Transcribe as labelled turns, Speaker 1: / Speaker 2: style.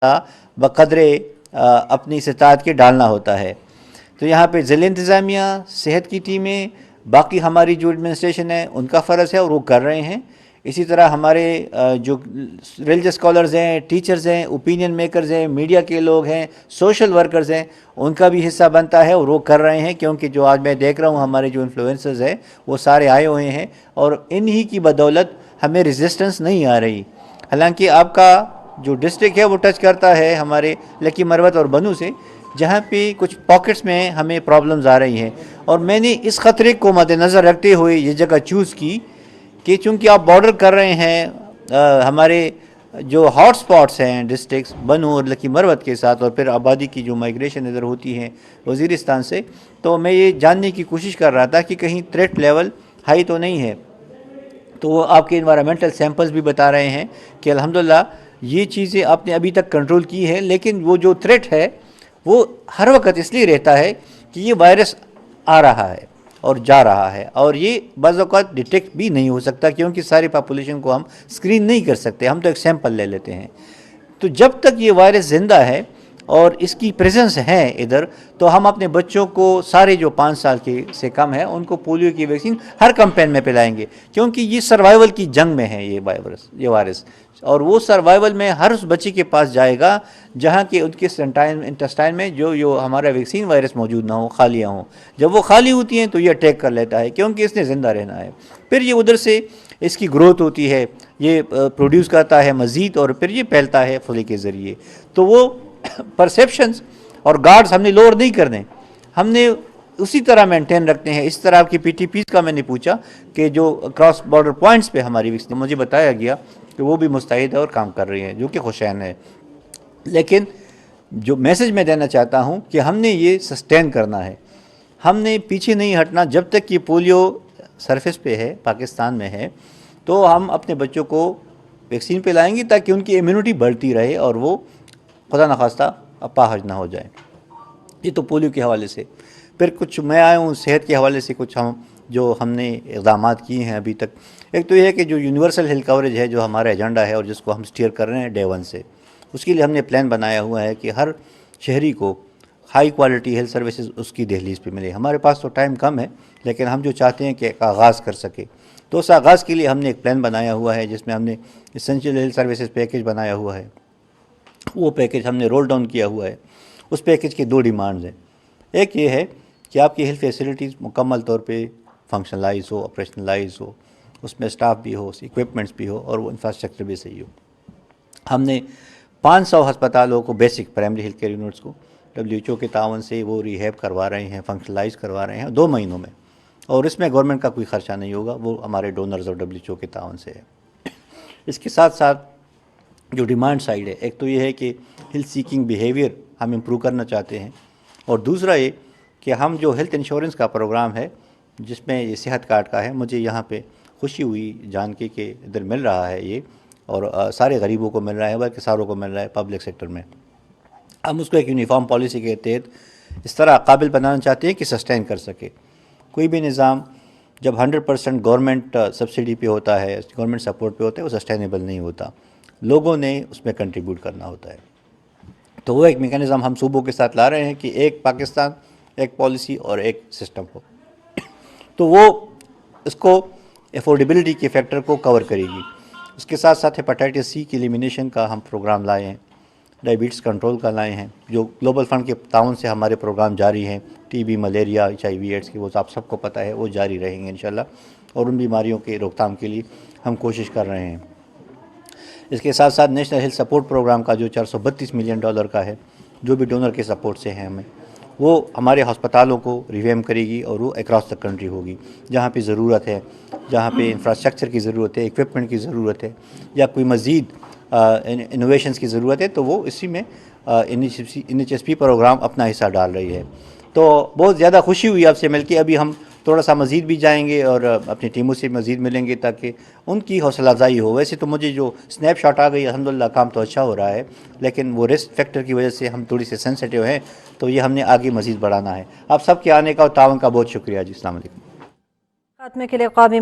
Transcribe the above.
Speaker 1: بقدر اپنی استطاعت کے ڈالنا ہوتا ہے۔ تو یہاں پہ ضلع انتظامیہ، صحت کی ٹیمیں، باقی ہماری جو ایڈمنسٹریشن ہے ان کا فرض ہے اور وہ کر رہے ہیں۔ اسی طرح ہمارے جو ریلیجس اسکالرز ہیں، ٹیچرز ہیں، اوپینین میکرز ہیں، میڈیا کے لوگ ہیں، سوشل ورکرز ہیں، ان کا بھی حصہ بنتا ہے اور وہ کر رہے ہیں، کیونکہ جو آج میں دیکھ رہا ہوں ہمارے جو انفلوئنسرز ہیں وہ سارے آئے ہوئے ہیں اور انہی کی بدولت ہمیں ریزسٹنس نہیں آ رہی۔ حالانکہ آپ کا جو ڈسٹرکٹ ہے وہ ٹچ کرتا ہے ہمارے لکی مروت اور بنو سے، جہاں پہ کچھ پاکٹس میں ہمیں پرابلمز آ رہی ہیں، اور میں نے اس خطرے کو مد نظر رکھتے ہوئے یہ جگہ چوز کی کہ چونکہ آپ بارڈر کر رہے ہیں ہمارے جو ہاٹ سپاٹس ہیں ڈسٹرکٹس بنو اور لکی مروت کے ساتھ، اور پھر آبادی کی جو مائگریشن ادھر ہوتی ہے وزیرستان سے، تو میں یہ جاننے کی کوشش کر رہا تھا کہ کہیں تھریٹ لیول ہائی تو نہیں ہے۔ تو وہ آپ کے انوائرمنٹل سیمپلز بھی بتا رہے ہیں کہ الحمدللہ یہ چیزیں آپ نے ابھی تک کنٹرول کی ہے، لیکن وہ جو تھریٹ ہے وہ ہر وقت اس لیے رہتا ہے کہ یہ وائرس آ رہا ہے اور جا رہا ہے، اور یہ بعض اوقات ڈیٹیکٹ بھی نہیں ہو سکتا کیونکہ ساری پاپولیشن کو ہم اسکرین نہیں کر سکتے، ہم تو ایک سیمپل لے لیتے ہیں۔ تو جب تک یہ وائرس زندہ ہے اور اس کی پریزنس ہے ادھر، تو ہم اپنے بچوں کو سارے جو 5 سال کے سے کم ہیں ان کو پولیو کی ویکسین ہر کمپین میں پلائیں گے، کیونکہ یہ سروائیول کی جنگ میں ہے یہ وائرس، اور وہ سروائیول میں ہر اس بچے کے پاس جائے گا جہاں کہ ان کے انٹسٹائن میں جو ہمارا ویکسین وائرس موجود نہ ہو، خالیاں ہوں۔ جب وہ خالی ہوتی ہیں تو یہ اٹیک کر لیتا ہے کیونکہ اس نے زندہ رہنا ہے، پھر یہ ادھر سے اس کی گروتھ ہوتی ہے، یہ پروڈیوس کرتا ہے مزید، اور پھر یہ پھیلتا ہے فلی کے ذریعے۔ تو وہ پرسیپشنز اور گارڈز ہم نے لوور نہیں کرنے، ہم نے اسی طرح مینٹین رکھتے ہیں۔ اس طرح کی پی ٹی پیز کا میں نے پوچھا کہ جو کراس بارڈر پوائنٹس پہ ہماری ویکسین، مجھے بتایا گیا کہ وہ بھی مستعد ہے اور کام کر رہی ہیں، جو کہ خوشین ہے۔ لیکن جو میسج میں دینا چاہتا ہوں کہ ہم نے یہ سسٹین کرنا ہے، ہم نے پیچھے نہیں ہٹنا جب تک یہ پولیو سرفیس پہ ہے، پاکستان میں ہے، تو ہم اپنے بچوں کو ویکسین پہ لائیں گے تاکہ ان کی امیونٹی بڑھتی رہے اور وہ خدا نخواستہ اپاہج نہ ہو جائیں۔ یہ تو پولیو کے حوالے سے۔ پھر کچھ میں آیا ہوں صحت کے حوالے سے، کچھ ہم نے اقدامات کیے ہیں ابھی تک۔ ایک تو یہ ہے کہ جو یونیورسل ہیلتھ کوریج ہے، جو ہمارا ایجنڈا ہے اور جس کو ہم سٹیئر کر رہے ہیں ڈے 1 سے، اس کے لیے ہم نے پلان بنایا ہوا ہے کہ ہر شہری کو ہائی کوالٹی ہیلتھ سروسز اس کی دہلیز پہ ملے۔ ہمارے پاس تو ٹائم کم ہے، لیکن ہم جو چاہتے ہیں کہ ایک آغاز کر سکے، تو اس آغاز کے لیے ہم نے ایک پلان بنایا ہوا ہے جس میں ہم نے اسینشیل ہیلتھ سروسز پیکیج بنایا ہوا ہے۔ وہ پیکیج ہم نے رول ڈاؤن کیا ہوا ہے۔ اس پیکیج کی 2 ڈیمانڈز ہیں۔ ایک یہ ہے کہ آپ کی ہیلتھ فیسلٹیز مکمل طور پہ فنکشنلائز ہو، آپریشنلائز ہو، اس میں اسٹاف بھی ہو، اکوپمنٹس بھی ہو، اور وہ انفراسٹرکچر بھی صحیح ہو۔ ہم نے 500 ہسپتالوں کو، basic primary health care units کو WHO کے تعاون سے وہ ریہیب کروا رہے ہیں، فنکشنلائز کروا رہے ہیں 2 مہینوں میں، اور اس میں گورنمنٹ کا کوئی خرچہ نہیں ہوگا، وہ ہمارے ڈونرز اور WHO کے تعاون سے ہے۔ اس کے ساتھ ساتھ جو ڈیمانڈ سائیڈ ہے، ایک تو یہ ہے کہ ہیلتھ سیکنگ بیہیویئر ہم امپروو کرنا چاہتے ہیں، اور دوسرا یہ کہ ہم جو ہیلتھ انشورنس کا پروگرام ہے جس میں یہ صحت کارڈ کا ہے، مجھے یہاں پہ خوشی ہوئی جان کے کہ ادھر مل رہا ہے یہ، اور سارے غریبوں کو مل رہا ہے، بلکہ ساروں کو مل رہا ہے پبلک سیکٹر میں۔ ہم اس کو ایک یونیفارم پالیسی کے تحت اس طرح قابل بنانا چاہتے ہیں کہ سسٹین کر سکے۔ کوئی بھی نظام جب 100% گورنمنٹ سبسڈی پہ ہوتا ہے، گورنمنٹ سپورٹ پہ ہوتا ہے، وہ سسٹینیبل نہیں ہوتا، لوگوں نے اس میں کنٹریبیوٹ کرنا ہوتا ہے۔ تو وہ ایک میکانزم ہم صوبوں کے ساتھ لا رہے ہیں کہ ایک پاکستان، ایک پالیسی اور ایک سسٹم ہو، تو وہ اس کو افورڈیبلٹی کے فیکٹر کو کور کرے گی۔ اس کے ساتھ ساتھ ہیپاٹائٹس سی کی ایلیمینیشن کا ہم پروگرام لائے ہیں، ڈائبٹیز کنٹرول کا لائے ہیں، جو گلوبل فنڈ کے تعاون سے ہمارے پروگرام جاری ہیں، T B, malaria, HIV AIDS کی، وہ آپ سب کو پتہ ہے، وہ جاری رہیں گے انشاءاللہ، اور ان بیماریوں کے روک تھام کے لیے ہم کوشش کر رہے ہیں۔ اس کے ساتھ ساتھ نیشنل ہیلتھ سپورٹ پروگرام کا جو $432 ملین کا ہے، جو بھی ڈونر کے سپورٹ سے ہیں ہمیں، وہ ہمارے ہسپتالوں کو ریویمپ کرے گی، اور وہ اکراس دا کنٹری ہوگی، جہاں پہ ضرورت ہے، جہاں پہ انفراسٹرکچر کی ضرورت ہے، اکوپمنٹ کی ضرورت ہے، یا کوئی مزید انوویشنز کی ضرورت ہے، تو وہ اسی میں NHSP پروگرام اپنا حصہ ڈال رہی ہے۔ تو بہت زیادہ خوشی ہوئی آپ سے مل کے۔ ابھی ہم تھوڑا سا مزید بھی جائیں گے اور اپنی ٹیموں سے مزید ملیں گے تاکہ ان کی حوصلہ افزائی ہو۔ ویسے تو مجھے جو سنیپ شاٹ آ گئی، الحمدللہ کام تو اچھا ہو رہا ہے، لیکن وہ رسک فیکٹر کی وجہ سے ہم تھوڑی سی سینسیٹیو ہیں، تو یہ ہم نے آگے مزید بڑھانا ہے۔ آپ سب کے آنے کا اور تعاون کا بہت شکریہ جی۔ السلام علیکم۔
Speaker 2: خاتمے کے لیے قومی